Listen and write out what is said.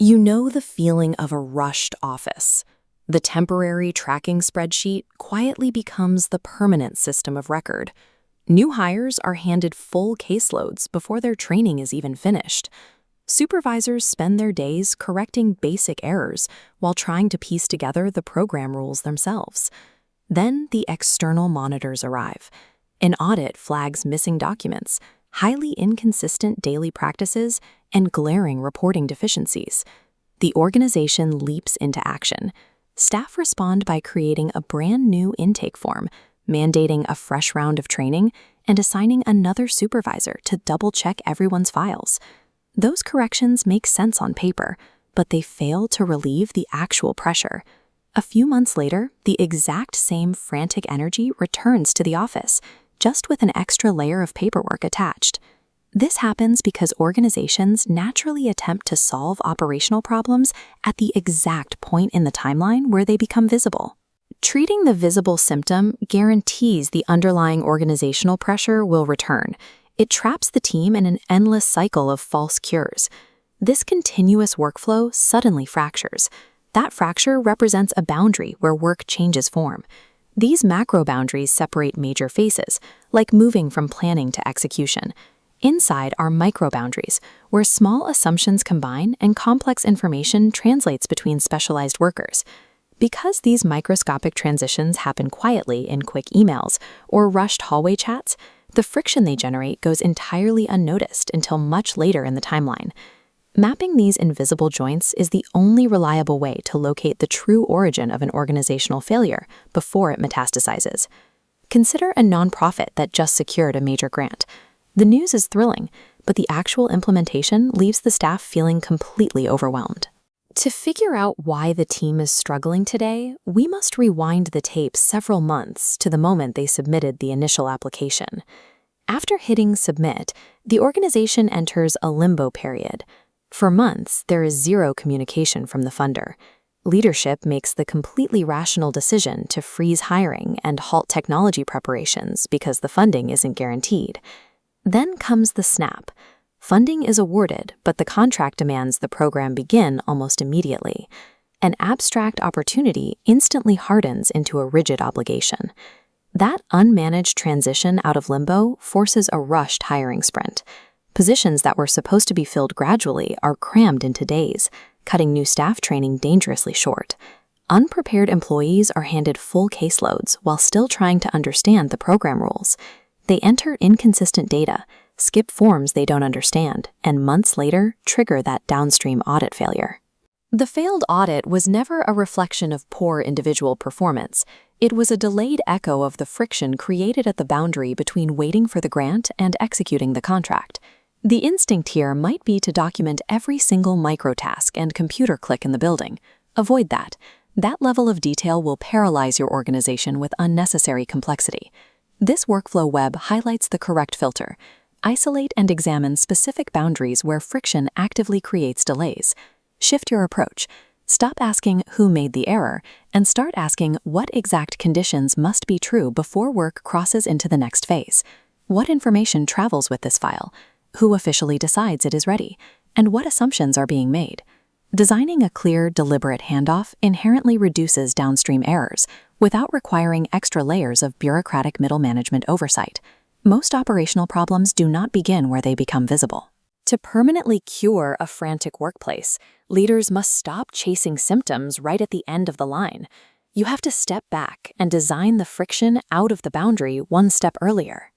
You know the feeling of a rushed office. The temporary tracking spreadsheet quietly becomes the permanent system of record. New hires are handed full caseloads before their training is even finished. Supervisors spend their days correcting basic errors while trying to piece together the program rules themselves. Then the external monitors arrive. An audit flags missing documents, highly inconsistent daily practices, and glaring reporting deficiencies. The organization leaps into action. Staff respond by creating a brand new intake form, mandating a fresh round of training, and assigning another supervisor to double-check everyone's files. Those corrections make sense on paper, but they fail to relieve the actual pressure. A few months later, the exact same frantic energy returns to the office, just with an extra layer of paperwork attached. This happens because organizations naturally attempt to solve operational problems at the exact point in the timeline where they become visible. Treating the visible symptom guarantees the underlying organizational pressure will return. It traps the team in an endless cycle of false cures. This continuous workflow suddenly fractures. That fracture represents a boundary where work changes form. These macro boundaries separate major phases, like moving from planning to execution. Inside are micro boundaries, where small assumptions combine and complex information translates between specialized workers. Because these microscopic transitions happen quietly in quick emails or rushed hallway chats, the friction they generate goes entirely unnoticed until much later in the timeline. Mapping these invisible joints is the only reliable way to locate the true origin of an organizational failure before it metastasizes. Consider a nonprofit that just secured a major grant. The news is thrilling, but the actual implementation leaves the staff feeling completely overwhelmed. To figure out why the team is struggling today, we must rewind the tape several months to the moment they submitted the initial application. After hitting submit, the organization enters a limbo period. For months, there is zero communication from the funder. Leadership makes the completely rational decision to freeze hiring and halt technology preparations because the funding isn't guaranteed. Then comes the snap. Funding is awarded, but the contract demands the program begin almost immediately. An abstract opportunity instantly hardens into a rigid obligation. That unmanaged transition out of limbo forces a rushed hiring sprint. Positions that were supposed to be filled gradually are crammed into days, cutting new staff training dangerously short. Unprepared employees are handed full caseloads while still trying to understand the program rules. They enter inconsistent data, skip forms they don't understand, and months later trigger that downstream audit failure. The failed audit was never a reflection of poor individual performance. It was a delayed echo of the friction created at the boundary between waiting for the grant and executing the contract. The instinct here might be to document every single microtask and computer click in the building. Avoid that. That level of detail will paralyze your organization with unnecessary complexity. This workflow web highlights the correct filter. Isolate and examine specific boundaries where friction actively creates delays. Shift your approach. Stop asking who made the error and start asking what exact conditions must be true before work crosses into the next phase. What information travels with this file? Who officially decides it is ready? And what assumptions are being made? Designing a clear, deliberate handoff inherently reduces downstream errors without requiring extra layers of bureaucratic middle management oversight. Most operational problems do not begin where they become visible. To permanently cure a frantic workplace, leaders must stop chasing symptoms right at the end of the line. You have to step back and design the friction out of the boundary one step earlier.